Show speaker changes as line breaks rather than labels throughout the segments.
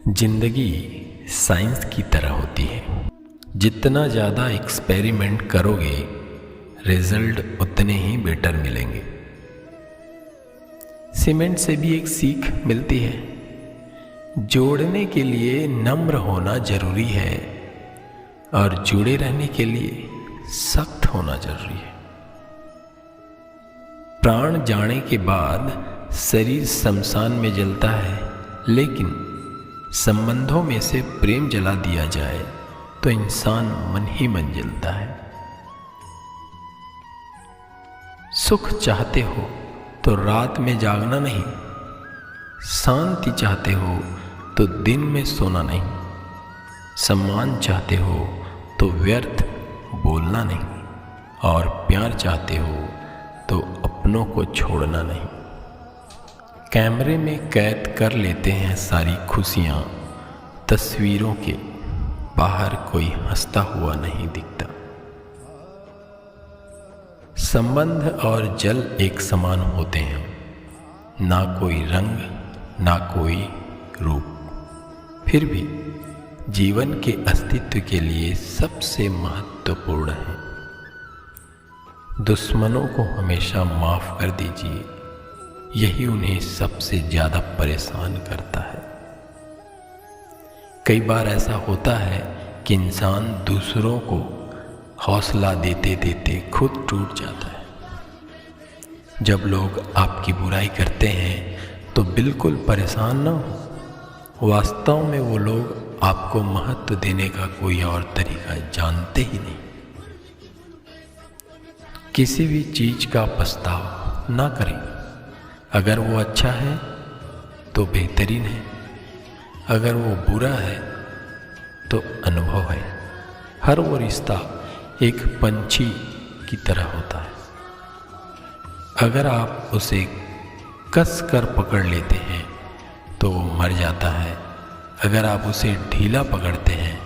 जिंदगी साइंस की तरह होती है। जितना ज़्यादा एक्सपेरिमेंट करोगे रिजल्ट उतने ही बेटर मिलेंगे। सीमेंट से भी एक सीख मिलती है, जोड़ने के लिए नम्र होना जरूरी है और जुड़े रहने के लिए सख्त होना जरूरी है। प्राण जाने के बाद शरीर शमशान में जलता है, लेकिन संबंधों में से प्रेम जला दिया जाए तो इंसान मन ही मन जलता है। सुख चाहते हो तो रात में जागना नहीं, शांति चाहते हो तो दिन में सोना नहीं, सम्मान चाहते हो तो व्यर्थ बोलना नहीं, और प्यार चाहते हो तो अपनों को छोड़ना नहीं। कैमरे में कैद कर लेते हैं सारी खुशियाँ, तस्वीरों के बाहर कोई हंसता हुआ नहीं दिखता। संबंध और जल एक समान होते हैं, ना कोई रंग ना कोई रूप, फिर भी जीवन के अस्तित्व के लिए सबसे महत्वपूर्ण है। दुश्मनों को हमेशा माफ कर दीजिए, यही उन्हें सबसे ज़्यादा परेशान करता है। कई बार ऐसा होता है कि इंसान दूसरों को हौसला देते देते खुद टूट जाता है। जब लोग आपकी बुराई करते हैं तो बिल्कुल परेशान ना हो, वास्तव में वो लोग आपको महत्व देने का कोई और तरीका जानते ही नहीं। किसी भी चीज़ का पछतावा ना करें। अगर वो अच्छा है तो बेहतरीन है, अगर वो बुरा है तो अनुभव है। हर वो रिश्ता एक पंछी की तरह होता है, अगर आप उसे कस कर पकड़ लेते हैं तो वो मर जाता है, अगर आप उसे ढीला पकड़ते हैं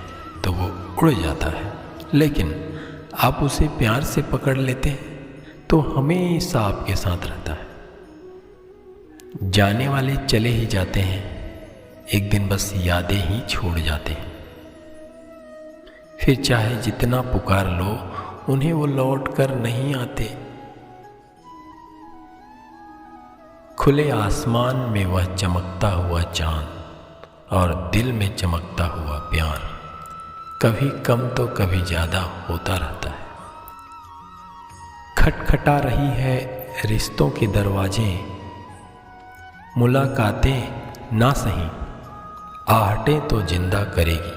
तो वो उड़ जाता है, लेकिन आप उसे प्यार से पकड़ लेते हैं तो हमेशा आपके साथ रहता है। जाने वाले चले ही जाते हैं, एक दिन बस यादें ही छोड़ जाते हैं। फिर चाहे जितना पुकार लो उन्हें वो लौट कर नहीं आते। खुले आसमान में वह चमकता हुआ चांद और दिल में चमकता हुआ प्यार कभी कम तो कभी ज़्यादा होता रहता है। खटखटा रही है रिश्तों के दरवाजे, मुलाकातें ना सही आहटें तो जिंदा करेगी।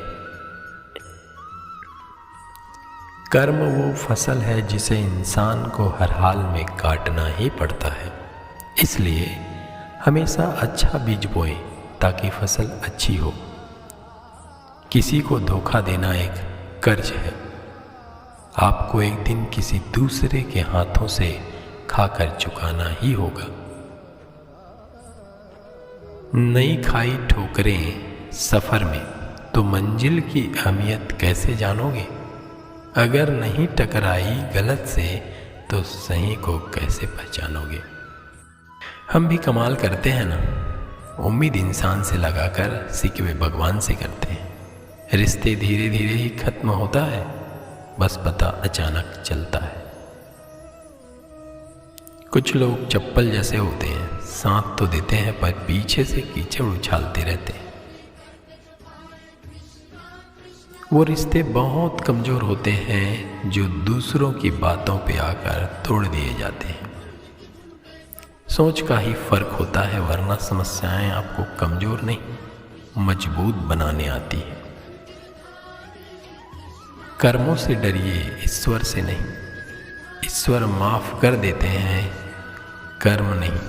कर्म वो फसल है जिसे इंसान को हर हाल में काटना ही पड़ता है, इसलिए हमेशा अच्छा बीज बोएं ताकि फसल अच्छी हो। किसी को धोखा देना एक कर्ज है, आपको एक दिन किसी दूसरे के हाथों से खाकर चुकाना ही होगा। नई खाई ठोकरें सफ़र में तो मंजिल की अहमियत कैसे जानोगे? अगर नहीं टकराई गलत से तो सही को कैसे पहचानोगे? हम भी कमाल करते हैं ना, उम्मीद इंसान से लगाकर सिकवे भगवान से करते हैं। रिश्ते धीरे धीरे ही खत्म होता है, बस पता अचानक चलता है। कुछ लोग चप्पल जैसे होते हैं, साथ तो देते हैं पर पीछे से कीचड़ उछालते रहते हैं। वो रिश्ते बहुत कमज़ोर होते हैं जो दूसरों की बातों पे आकर तोड़ दिए जाते हैं। सोच का ही फर्क होता है, वरना समस्याएं आपको कमज़ोर नहीं मजबूत बनाने आती है। कर्मों से डरिए, ईश्वर से नहीं। ईश्वर माफ कर देते हैं, कर्म नहीं।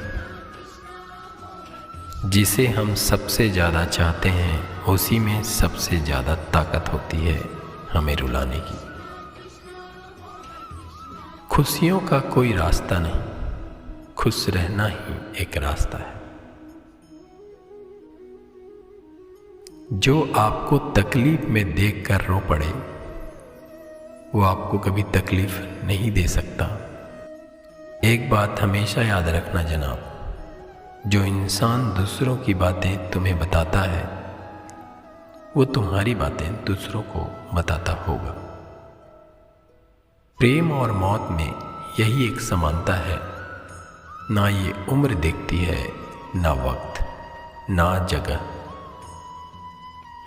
जिसे हम सबसे ज़्यादा चाहते हैं उसी में सबसे ज़्यादा ताकत होती है हमें रुलाने की। खुशियों का कोई रास्ता नहीं, खुश रहना ही एक रास्ता है। जो आपको तकलीफ में देखकर रो पड़े वो आपको कभी तकलीफ नहीं दे सकता। एक बात हमेशा याद रखना जनाब, जो इंसान दूसरों की बातें तुम्हें बताता है वो तुम्हारी बातें दूसरों को बताता होगा। प्रेम और मौत में यही एक समानता है, ना ये उम्र देखती है, ना वक्त, ना जगह।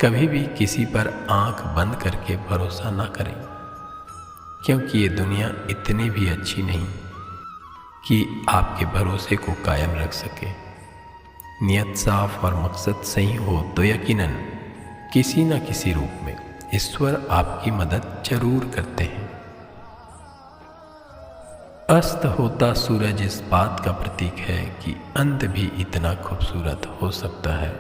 कभी भी किसी पर आंख बंद करके भरोसा ना करें, क्योंकि ये दुनिया इतनी भी अच्छी नहीं कि आपके भरोसे को कायम रख सके। नियत साफ और मकसद सही हो तो यकीनन किसी न किसी रूप में ईश्वर आपकी मदद जरूर करते हैं। अस्त होता सूरज इस बात का प्रतीक है कि अंत भी इतना खूबसूरत हो सकता है।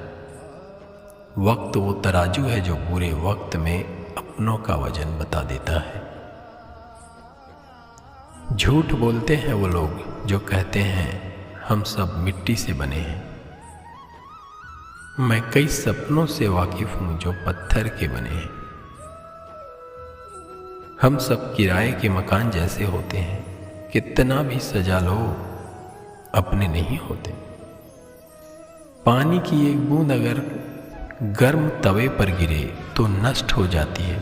वक्त वो तराजू है जो बुरे वक्त में अपनों का वजन बता देता है। झूठ बोलते हैं वो लोग जो कहते हैं हम सब मिट्टी से बने हैं। मैं कई सपनों से वाकिफ हूं जो पत्थर के बने हैं। हम सब किराए के मकान जैसे होते हैं, कितना भी सजा लो अपने नहीं होते। पानी की एक बूंद अगर गर्म तवे पर गिरे तो नष्ट हो जाती है,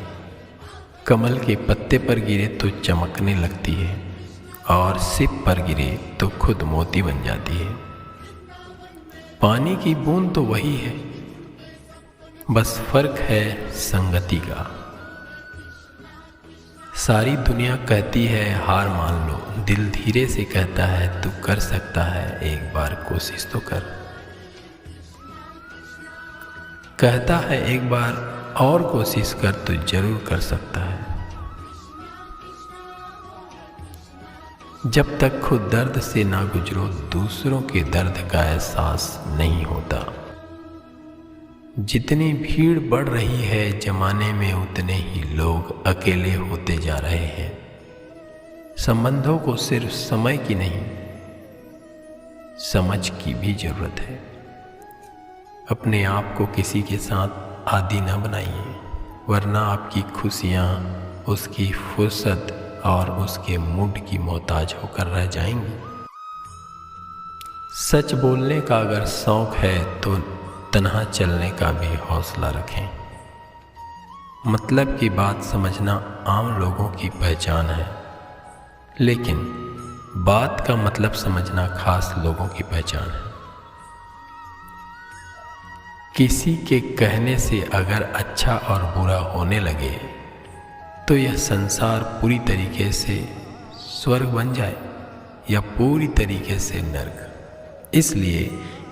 कमल के पत्ते पर गिरे तो चमकने लगती है, और सिप पर गिरे तो खुद मोती बन जाती है। पानी की बूंद तो वही है, बस फर्क है संगति का। सारी दुनिया कहती है हार मान लो, दिल धीरे से कहता है तू कर सकता है, एक बार कोशिश तो कर। कहता है एक बार और कोशिश कर तो जरूर कर सकता है। जब तक खुद दर्द से ना गुजरो दूसरों के दर्द का एहसास नहीं होता। जितनी भीड़ बढ़ रही है जमाने में उतने ही लोग अकेले होते जा रहे हैं। संबंधों को सिर्फ समय की नहीं, समझ की भी जरूरत है। अपने आप को किसी के साथ आदी न बनाइए, वरना आपकी खुशियाँ उसकी फुर्सत और उसके मूड की मोहताज होकर रह जाएंगी। सच बोलने का अगर शौक है तो तन्हा चलने का भी हौसला रखें। मतलब की बात समझना आम लोगों की पहचान है, लेकिन बात का मतलब समझना खास लोगों की पहचान है। किसी के कहने से अगर अच्छा और बुरा होने लगे तो यह संसार पूरी तरीके से स्वर्ग बन जाए या पूरी तरीके से नर्क। इसलिए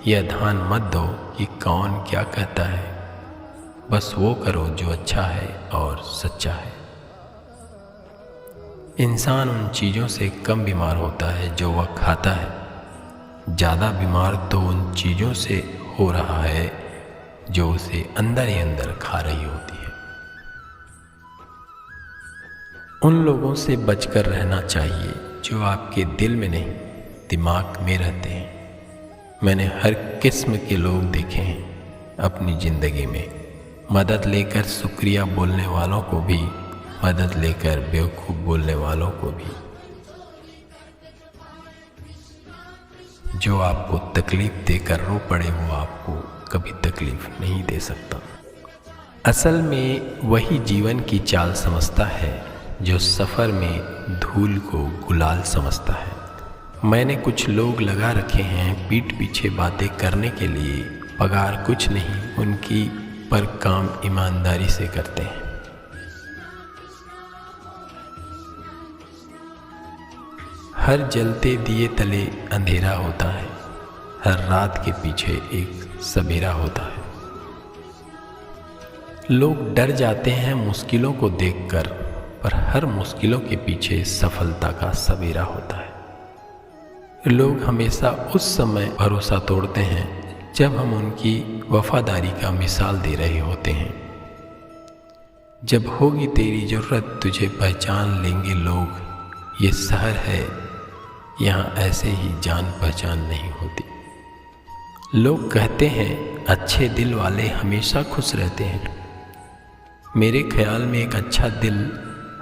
यह ध्यान मत दो कि कौन क्या कहता है, बस वो करो जो अच्छा है और सच्चा है। इंसान उन चीज़ों से कम बीमार होता है जो वह खाता है, ज़्यादा बीमार तो उन चीज़ों से हो रहा है जो उसे अंदर ही अंदर खा रही होती है। उन लोगों से बचकर रहना चाहिए जो आपके दिल में नहीं दिमाग में रहते हैं। मैंने हर किस्म के लोग देखे हैं अपनी ज़िंदगी में। मदद लेकर शुक्रिया बोलने वालों को भी, मदद लेकर बेवकूफ़ बोलने वालों को भी। जो आपको तकलीफ़ देकर रो पड़े वो आपको कभी तकलीफ़ नहीं दे सकता। असल में वही जीवन की चाल समझता है जो सफ़र में धूल को गुलाल समझता है। मैंने कुछ लोग लगा रखे हैं पीठ पीछे बातें करने के लिए, पगार कुछ नहीं उनकी, पर काम ईमानदारी से करते हैं। हर जलते दिए तले अंधेरा होता है, हर रात के पीछे एक सवेरा होता है। लोग डर जाते हैं मुश्किलों को देखकर, पर हर मुश्किलों के पीछे सफलता का सवेरा होता है। लोग हमेशा उस समय भरोसा तोड़ते हैं जब हम उनकी वफादारी का मिसाल दे रहे होते हैं। जब होगी तेरी ज़रूरत तुझे पहचान लेंगे लोग। ये शहर है, यहाँ ऐसे ही जान पहचान नहीं होती। लोग कहते हैं अच्छे दिल वाले हमेशा खुश रहते हैं। मेरे ख्याल में एक अच्छा दिल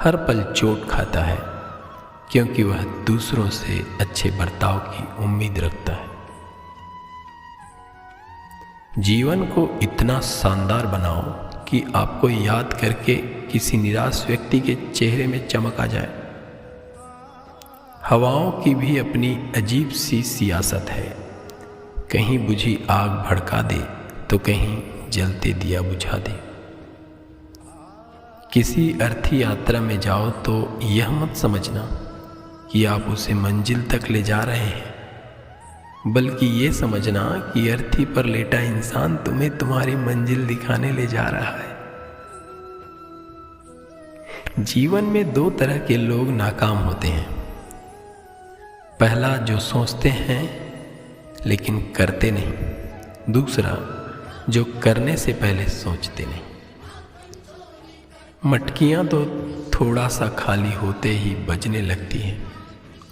हर पल चोट खाता है, क्योंकि वह दूसरों से अच्छे बर्ताव की उम्मीद रखता है। जीवन को इतना शानदार बनाओ कि आपको याद करके किसी निराश व्यक्ति के चेहरे में चमक आ जाए। हवाओं की भी अपनी अजीब सी सियासत है, कहीं बुझी आग भड़का दे तो कहीं जलते दिया बुझा दे। किसी अर्थी यात्रा में जाओ तो यह मत समझना कि आप उसे मंजिल तक ले जा रहे हैं, बल्कि ये समझना कि अर्थी पर लेटा इंसान तुम्हें तुम्हारी मंजिल दिखाने ले जा रहा है। जीवन में दो तरह के लोग नाकाम होते हैं। पहला, जो सोचते हैं लेकिन करते नहीं। दूसरा, जो करने से पहले सोचते नहीं। मटकियां तो थोड़ा सा खाली होते ही बजने लगती हैं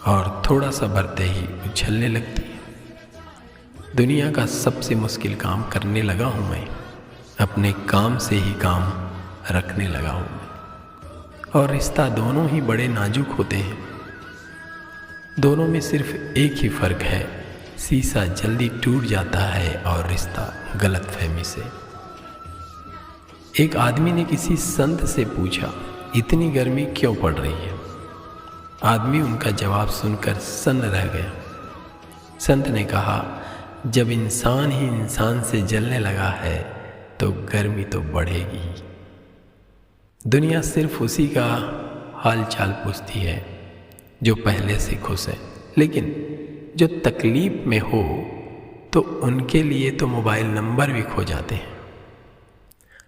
और थोड़ा सा भरते ही उछलने लगती हैं। दुनिया का सबसे मुश्किल काम करने लगा हूं मैं, अपने काम से ही काम रखने लगा हूं मैं। और रिश्ता दोनों ही बड़े नाजुक होते हैं। दोनों में सिर्फ एक ही फर्क है, शीशा जल्दी टूट जाता है और रिश्ता गलतफहमी से। एक आदमी ने किसी संत से पूछा, इतनी गर्मी क्यों पड़ रही है? आदमी उनका जवाब सुनकर सन्न रह गया। संत ने कहा, जब इंसान ही इंसान से जलने लगा है तो गर्मी तो बढ़ेगी ही। दुनिया सिर्फ उसी का हाल चाल पूछती है जो पहले से खुश है, लेकिन जो तकलीफ में हो तो उनके लिए तो मोबाइल नंबर भी खो जाते हैं।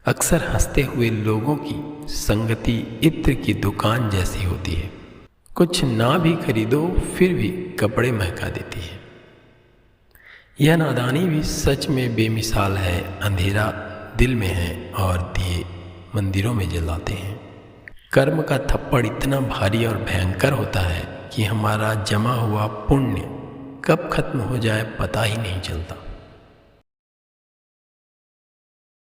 अक्सर हंसते हुए लोगों की संगति इत्र की दुकान जैसी होती है, कुछ ना भी खरीदो फिर भी कपड़े महका देती है। यह नादानी भी सच में बेमिसाल है। अंधेरा दिल में है और दिए मंदिरों में जलाते हैं। कर्म का थप्पड़ इतना भारी और भयंकर होता है कि हमारा जमा हुआ पुण्य कब खत्म हो जाए पता ही नहीं चलता।